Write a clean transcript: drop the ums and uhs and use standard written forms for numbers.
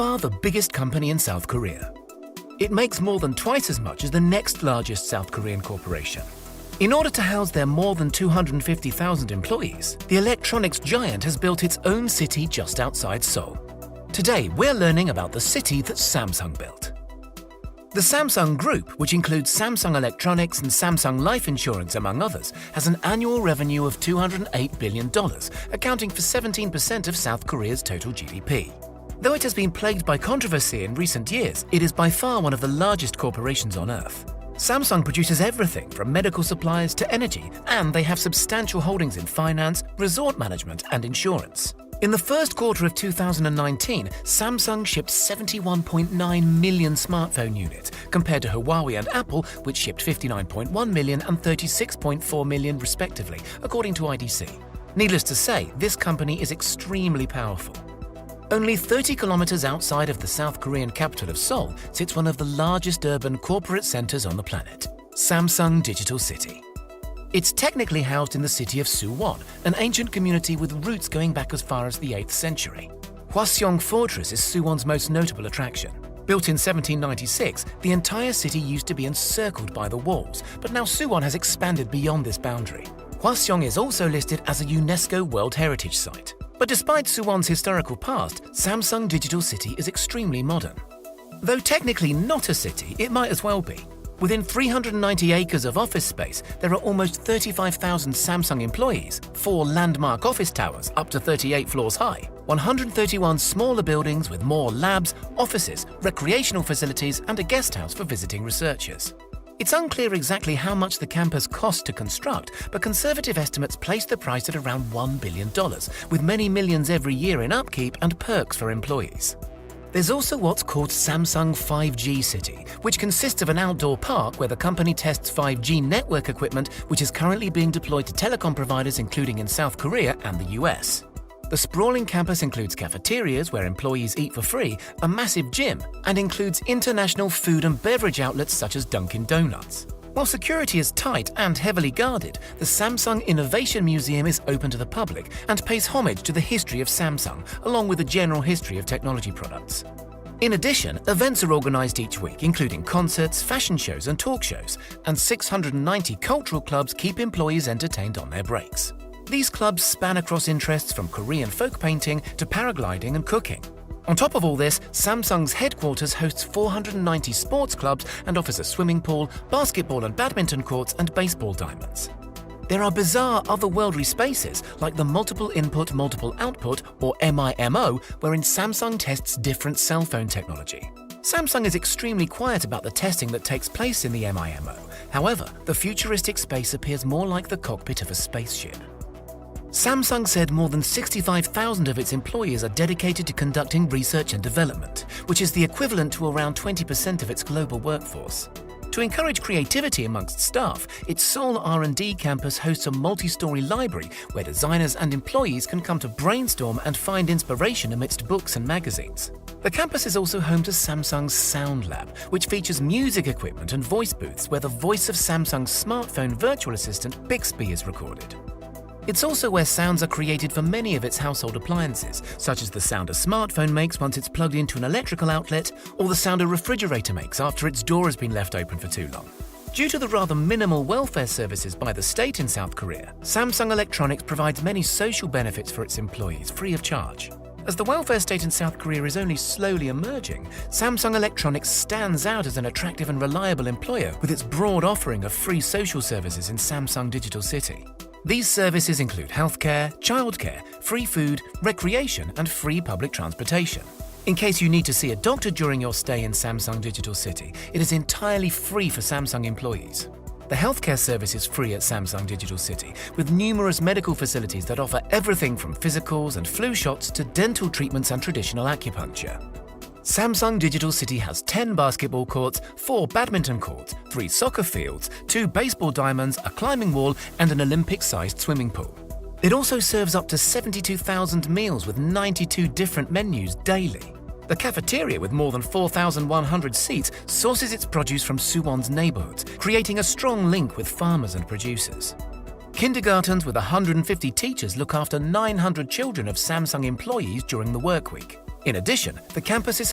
far the biggest company in South Korea. It makes more than twice as much as the next largest South Korean corporation. In order to house their more than 250,000 employees, the electronics giant has built its own city just outside Seoul. Today, we're learning about the city that Samsung built. The Samsung Group, which includes Samsung Electronics and Samsung Life Insurance among others, has an annual revenue of $208 billion, accounting for 17% of South Korea's total GDP. Though it has been plagued by controversy in recent years, it is by far one of the largest corporations on Earth. Samsung produces everything from medical supplies to energy, and they have substantial holdings in finance, resort management, and insurance. In the first quarter of 2019, Samsung shipped 71.9 million smartphone units, compared to Huawei and Apple, which shipped 59.1 million and 36.4 million respectively, according to IDC. Needless to say, this company is extremely powerful. Only 30 kilometers outside of the South Korean capital of Seoul sits one of the largest urban corporate centers on the planet, Samsung Digital City. It's technically housed in the city of Suwon, an ancient community with roots going back as far as the 8th century. Hwaseong Fortress is Suwon's most notable attraction. Built in 1796, the entire city used to be encircled by the walls, but now Suwon has expanded beyond this boundary. Hwaseong is also listed as a UNESCO World Heritage Site. But despite Suwon's historical past, Samsung Digital City is extremely modern. Though technically not a city, it might as well be. Within 390 acres of office space, there are almost 35,000 Samsung employees, 4 landmark office towers up to 38 floors high, 131 smaller buildings with more labs, offices, recreational facilities, and a guest house for visiting researchers. It's unclear exactly how much the campus cost to construct, but conservative estimates place the price at around $1 billion, with many millions every year in upkeep and perks for employees. There's also what's called Samsung 5G City, which consists of an outdoor park where the company tests 5G network equipment, which is currently being deployed to telecom providers including in South Korea and the US. The sprawling campus includes cafeterias where employees eat for free, a massive gym, and includes international food and beverage outlets such as Dunkin' Donuts. While security is tight and heavily guarded, the Samsung Innovation Museum is open to the public and pays homage to the history of Samsung, along with a general history of technology products. In addition, events are organized each week, including concerts, fashion shows, and talk shows, and 690 cultural clubs keep employees entertained on their breaks. These clubs span across interests from Korean folk painting to paragliding and cooking. On top of all this, Samsung's headquarters hosts 490 sports clubs and offers a swimming pool, basketball and badminton courts, and baseball diamonds. There are bizarre otherworldly spaces like the Multiple Input, Multiple Output, or MIMO, wherein Samsung tests different cell phone technology. Samsung is extremely quiet about the testing that takes place in the MIMO. However, the futuristic space appears more like the cockpit of a spaceship. Samsung said more than 65,000 of its employees are dedicated to conducting research and development, which is the equivalent to around 20% of its global workforce. To encourage creativity amongst staff, its Seoul R&D campus hosts a multi-story library where designers and employees can come to brainstorm and find inspiration amidst books and magazines. The campus is also home to Samsung's Sound Lab, which features music equipment and voice booths where the voice of Samsung's smartphone virtual assistant Bixby is recorded. It's also where sounds are created for many of its household appliances, such as the sound a smartphone makes once it's plugged into an electrical outlet, or the sound a refrigerator makes after its door has been left open for too long. Due to the rather minimal welfare services by the state in South Korea, Samsung Electronics provides many social benefits for its employees free of charge. As the welfare state in South Korea is only slowly emerging, Samsung Electronics stands out as an attractive and reliable employer with its broad offering of free social services in Samsung Digital City. These services include healthcare, childcare, free food, recreation, and free public transportation. In case you need to see a doctor during your stay in Samsung Digital City, it is entirely free for Samsung employees. The healthcare service is free at Samsung Digital City, with numerous medical facilities that offer everything from physicals and flu shots to dental treatments and traditional acupuncture. Samsung Digital City has 10 basketball courts, 4 badminton courts, 3 soccer fields, 2 baseball diamonds, a climbing wall, and an Olympic-sized swimming pool. It also serves up to 72,000 meals with 92 different menus daily. The cafeteria, with more than 4,100 seats, sources its produce from Suwon's neighborhoods, creating a strong link with farmers and producers. Kindergartens with 150 teachers look after 900 children of Samsung employees during the work week. In addition, the campus is